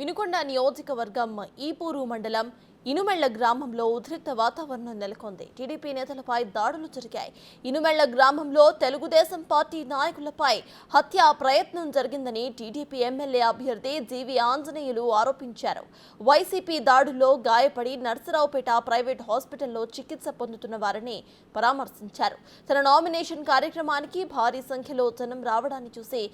వినుకొండ నియోజకవర్గం ఈపూరు మండలం ఇనుమెళ్ల గ్రామంలో ఉద్రిక్త వాతావరణం నెలకొంది. టీడీపీ నేతలపై దాడులు జరిగాయి. ఇనుమెళ్ల గ్రామంలో తెలుగుదేశం పార్టీ నాయకులపై హత్యా ప్రయత్నం జరిగిందని టీడీపీ ఎమ్మెల్యే అభ్యర్థి జీవి ఆంజనేయులు ఆరోపించారు. వైసీపీ దాడుల్లో గాయపడి నర్సరావుపేట ప్రైవేట్ హాస్పిటల్లో చికిత్స పొందుతున్న వారిని పరామర్శించారు. తన నామినేషన్ కార్యక్రమానికి భారీ సంఖ్యలో జనం రావడాన్ని చూసి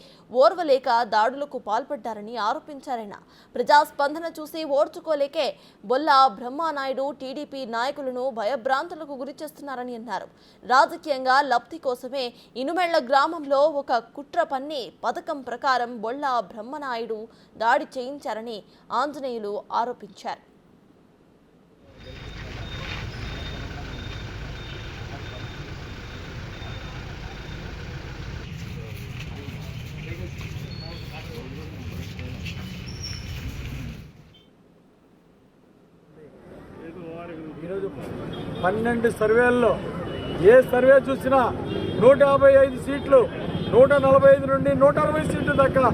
ఓర్వలేక దాడులకు పాల్పడ్డారని ఆరోపించారాయన. ప్రజాస్పందన చూసి ఓర్చుకోలేకే బొల్లా బ్రహ్మానాయుడు టీడీపీ నాయకులను భయభ్రాంతులకు గురిచేస్తున్నారని అన్నారు. రాజకీయంగా లబ్ధి కోసమే ఇనుమెళ్ల గ్రామంలో ఒక కుట్ర పన్ని పథకం ప్రకారం బొల్లా బ్రహ్మనాయుడు దాడి చేయించారని ఆంజనేయులు ఆరోపించారు. ఈరోజు 12 సర్వేల్లో ఏ సర్వే చూసినా 155 సీట్లు 145 నుండి 160 సీట్లు దాకా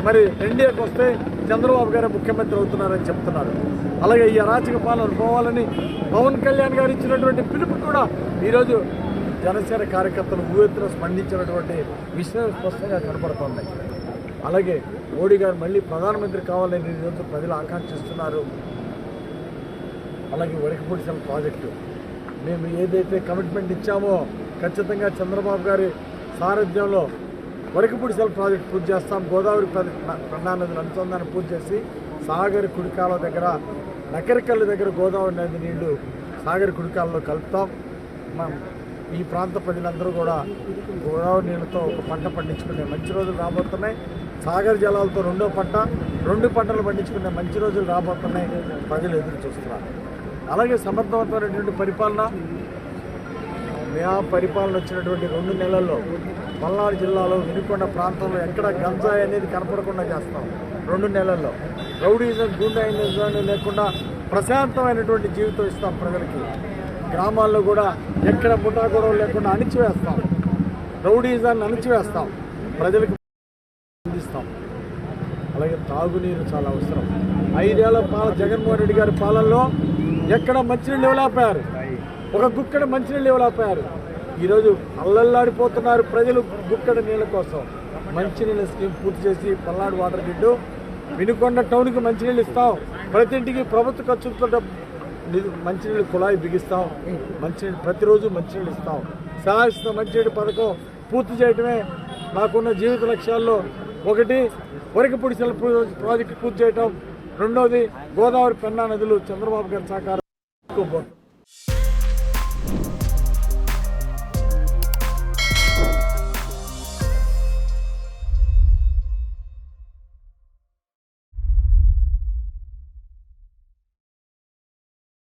మరి ఎన్డీఏకి వస్తే చంద్రబాబు గారు ముఖ్యమంత్రి అవుతున్నారని చెప్తున్నారు. అలాగే ఈ అరాచక పాలన పోవాలని పవన్ కళ్యాణ్ గారు ఇచ్చినటువంటి పిలుపు కూడా ఈరోజు జనసేన కార్యకర్తలు ఊవెత్తున స్పందించినటువంటి విషయం స్పష్టంగా కనపడుతోంది. అలాగే మోడీ గారు మళ్ళీ ప్రధానమంత్రి కావాలని ఈరోజు ప్రజలు ఆకాంక్షిస్తున్నారు. అలాగే వరకపూడిసెల ప్రాజెక్టు మేము ఏదైతే కమిట్మెంట్ ఇచ్చామో ఖచ్చితంగా చంద్రబాబు గారి సారథ్యంలో వరకపూడిసెల ప్రాజెక్టు పూర్తి చేస్తాం. గోదావరి పెన్నా నదుల అనుసంధానం పూర్తి చేసి సాగర్ కుడికాల దగ్గర నకరికల్లు దగ్గర గోదావరి నది నీళ్లు సాగర్ కుడికాలలో కలుపుతాం. ఈ ప్రాంత ప్రజలందరూ కూడా గోదావరి నీళ్ళతో ఒక పంట పండించుకునే మంచి రోజులు రాబోతున్నాయి. సాగర్ జలాలతో రెండు పంటలు పండించుకునే మంచి రోజులు రాబోతున్నాయి. ప్రజలు ఎదురు చూస్తున్నారు. అలాగే సమర్థవంతమైనటువంటి పరిపాలన వచ్చినటువంటి 2 నెలల్లో పల్నాడు జిల్లాలో వినుకొండ ప్రాంతంలో ఎక్కడ గంజాయి అనేది కనపడకుండా చేస్తాం. 2 నెలల్లో రౌడీజం గూండాయిజం లేకుండా ప్రశాంతమైనటువంటి జీవితం ఇస్తాం ప్రజలకి. గ్రామాల్లో కూడా ఎక్కడ ముఠా గొడవలు లేకుండా అణిచివేస్తాం. రౌడీజాన్ని అణిచివేస్తాం, ప్రజలకు అందిస్తాం. అలాగే తాగునీరు చాలా అవసరం. 5 ఏళ్ల జగన్మోహన్ రెడ్డి గారి పాలనలో ఎక్కడ మంచినీళ్ళు ఇవ్వలేకపోయారు, ఒక గుక్కడ మంచినీళ్ళు ఇవ్వలేకపోయారు. ఈరోజు అల్లల్లాడిపోతున్నారు ప్రజలు గుక్కడ నీళ్ళ కోసం. మంచినీళ్ళ స్కీమ్ పూర్తి చేసి పల్నాడు వాటర్ గిడ్డు వినుకొండ టౌన్కి మంచినీళ్ళు ఇస్తాం. ప్రతి ఇంటికి ప్రభుత్వ ఖర్చులతో మంచినీళ్ళు కుళాయి బిగిస్తాం. మంచినీళ్ళు ప్రతిరోజు మంచినీళ్ళు ఇస్తాం. శాశ్వత మంచినీటి పథకం పూర్తి చేయడమే నాకున్న జీవిత లక్ష్యాల్లో ఒకటి. వరకపూడిసెల ప్రాజెక్టు పూర్తి చేయటం, రెండవది గోదావరి పెన్నా నదులు చంద్రబాబు గారి సహకారం.